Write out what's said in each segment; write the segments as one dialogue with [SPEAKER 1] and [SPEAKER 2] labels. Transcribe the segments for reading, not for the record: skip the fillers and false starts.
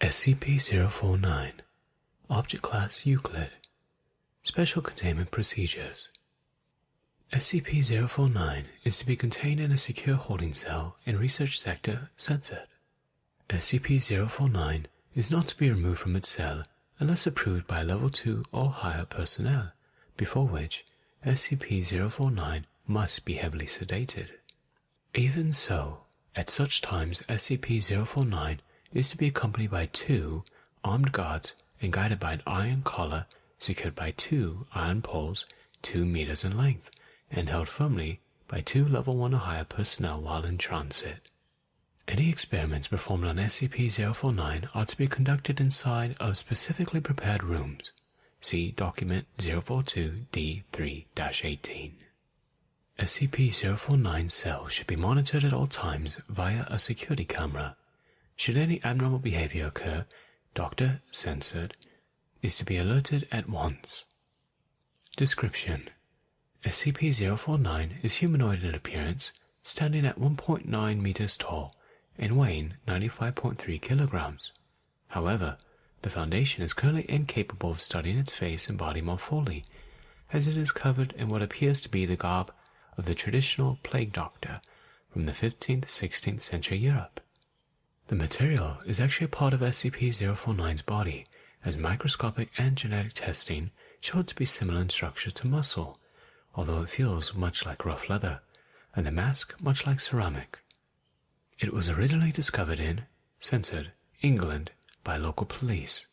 [SPEAKER 1] SCP-049 Object Class Euclid Special Containment Procedures. SCP-049 is to be contained in a secure holding cell in Research Sector Censored. SCP-049 is not to be removed from its cell unless approved by Level 2 or higher personnel, before which SCP-049 must be heavily sedated. Even so, at such times SCP-049 is to be accompanied by 2 armed guards and guided by an iron collar secured by 2 iron poles 2 meters in length and held firmly by 2 Level 1 or higher personnel while in transit. Any experiments performed on SCP-049 are to be conducted inside of specifically prepared rooms. See Document 042-D3-18. SCP-049 cell should be monitored at all times via a security camera. Should any abnormal behavior occur, Dr. Censored is to be alerted at once. Description: SCP-049 is humanoid in appearance, standing at 1.9 meters tall and weighing 95.3 kilograms. However, the Foundation is currently incapable of studying its face and body more fully, as it is covered in what appears to be the garb of the traditional plague doctor from the 15th-16th century Europe. The material is actually a part of SCP-049's body, as microscopic and genetic testing showed to be similar in structure to muscle, although it feels much like rough leather, and the mask much like ceramic. It was originally discovered in Censored, England, by local police.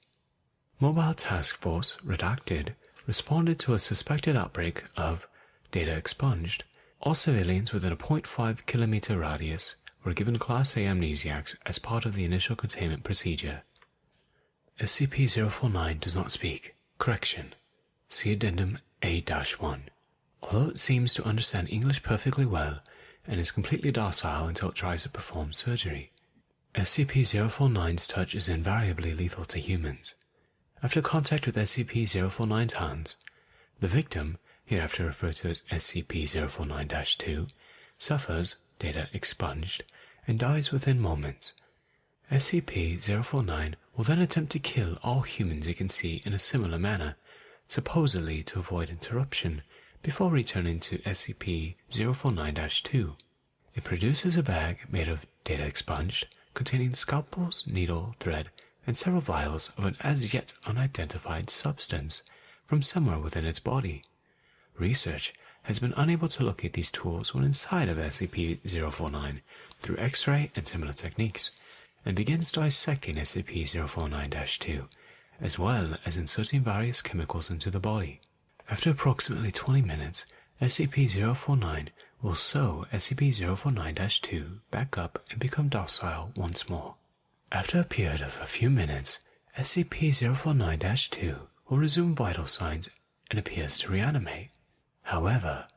[SPEAKER 1] Mobile Task Force, redacted, responded to a suspected outbreak of data expunged. All civilians within a 0.5 kilometer radius were given Class A amnesiacs as part of the initial containment procedure. SCP-049 does not speak. Correction. See Addendum A-1. Although it seems to understand English perfectly well and is completely docile until it tries to perform surgery, SCP-049's touch is invariably lethal to humans. After contact with SCP-049's hands, the victim, hereafter referred to as SCP-049-2, suffers data expunged and dies within moments. SCP-049 will then attempt to kill all humans it can see in a similar manner, supposedly to avoid interruption, before returning to SCP-049-2. It produces a bag made of data expunged, containing scalpels, needle, thread, and several vials of an as yet unidentified substance from somewhere within its body. Research has been unable to locate these tools when inside of SCP-049 through X-ray and similar techniques, and begins dissecting SCP-049-2, as well as inserting various chemicals into the body. After approximately 20 minutes, SCP-049 will sew SCP-049-2 back up and become docile once more. After a period of a few minutes, SCP-049-2 will resume vital signs and appears to reanimate. However,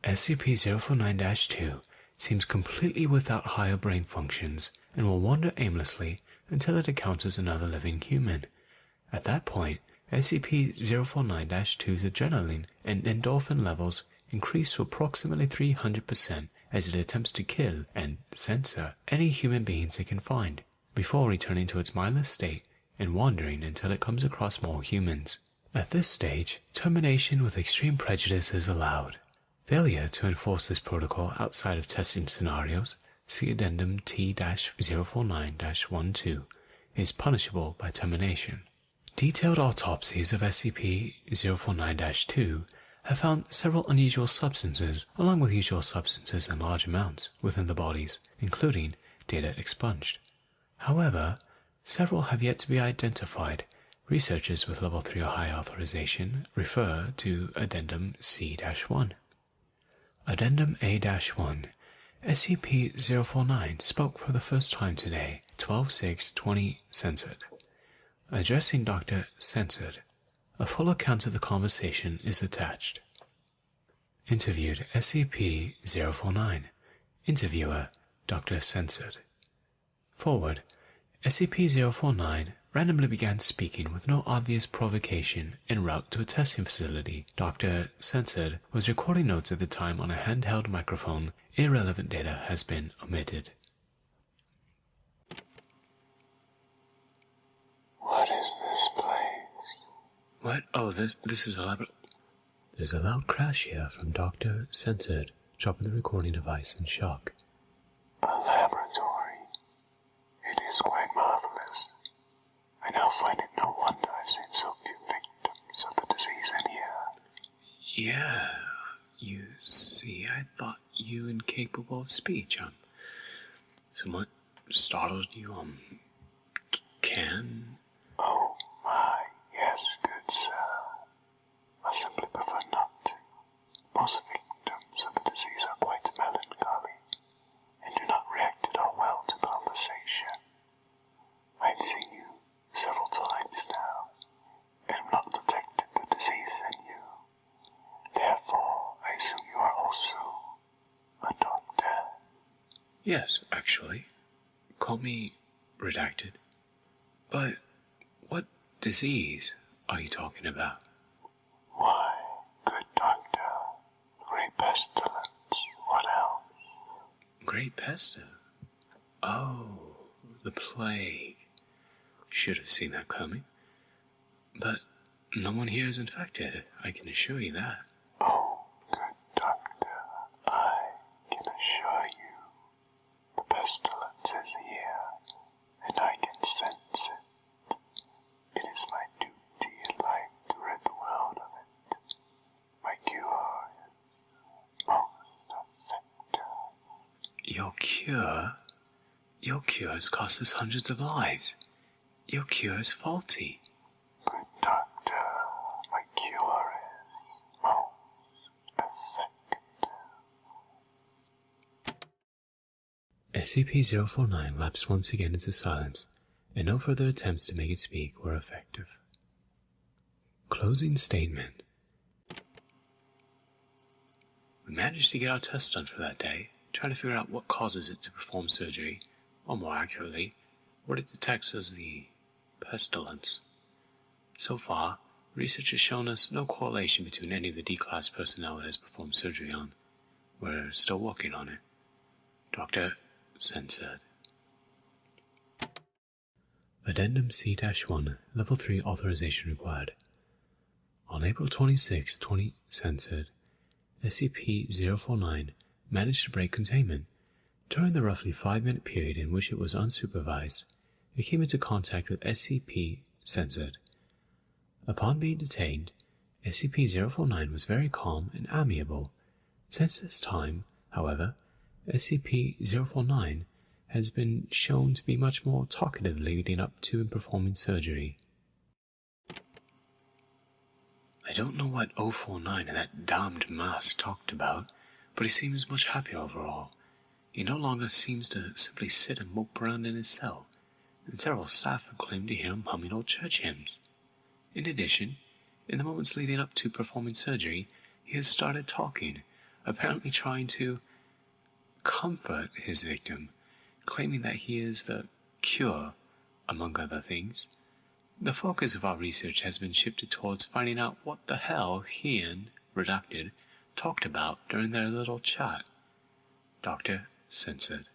[SPEAKER 1] SCP-049-2 seems completely without higher brain functions and will wander aimlessly until it encounters another living human. At that point, SCP-049-2's adrenaline and endorphin levels increase to approximately 300% as it attempts to kill and censor any human beings it can find, before returning to its mindless state and wandering until it comes across more humans. At this stage, termination with extreme prejudice is allowed. Failure to enforce this protocol outside of testing scenarios, see Addendum T-049-12, is punishable by termination. Detailed autopsies of SCP-049-2 have found several unusual substances along with usual substances in large amounts within the bodies, including data expunged. However, several have yet to be identified. Researchers with Level 3 or higher authorization refer to Addendum C-1. Addendum A-1. SCP-049 spoke for the first time today, 12/6/20 Censored. Addressing Dr. Censored, a full account of the conversation is attached. Interviewed SCP-049. Interviewer Dr. Censored. Forward. SCP-049 randomly began speaking with no obvious provocation en route to a testing facility. Dr. Censored was recording notes at the time on a handheld microphone. Irrelevant data has been omitted.
[SPEAKER 2] is this place?
[SPEAKER 1] What? Oh, this is a laboratory. There's a loud crash here from Dr. Censored, dropping the recording device in shock.
[SPEAKER 2] A laboratory. It is quite marvelous. I now find it no wonder I've seen so few victims of the disease in here.
[SPEAKER 1] Yeah, you see, I thought you incapable of speech. Somewhat startled you, can?
[SPEAKER 2] Oh my, yes, good sir. I simply prefer not to. Most victims of the disease are quite melancholy, and do not react at all well to conversation. I've seen you several times now, and have not detected the disease in you. Therefore, I assume you are also a doctor.
[SPEAKER 1] Yes, actually. Call me redacted. But what disease are you talking about?
[SPEAKER 2] Why, good doctor, great pestilence, what else?
[SPEAKER 1] Great pesta. Oh, the plague. Should have seen that coming. But no one here is infected, I can assure you that.
[SPEAKER 2] Oh, good doctor, I can assure you the pestilence is here, and I can sense it. It is my duty in life to rid the world of it. My cure is most effective.
[SPEAKER 1] Your cure has cost us hundreds of lives. Your cure is faulty.
[SPEAKER 2] Good doctor, my cure is most effective.
[SPEAKER 1] SCP-049 lapsed once again into silence, and no further attempts to make it speak were effective. Closing statement. We managed to get our test done for that day, trying to figure out what causes it to perform surgery, or more accurately, what it detects as the pestilence. So far, research has shown us no correlation between any of the D-Class personnel it has performed surgery on. We're still working on it. Dr. Censored. Addendum C-1, Level 3 authorization required. On April 26, 20 censored, SCP-049 managed to break containment. During the roughly 5-minute period in which it was unsupervised, it came into contact with SCP-censored. Upon being detained, SCP-049 was very calm and amiable. Since this time, however, SCP-049 has been shown to be much more talkative leading up to and performing surgery. I don't know what 049 and that damned mask talked about, but he seems much happier overall. He no longer seems to simply sit and mope around in his cell, and several staff have claimed to hear him humming old church hymns. In addition, in the moments leading up to performing surgery, he has started talking, apparently trying to comfort his victim, claiming that he is the cure, among other things. The focus of our research has been shifted towards finding out what the hell he and Redacted talked about during their little chat. Dr. Censored.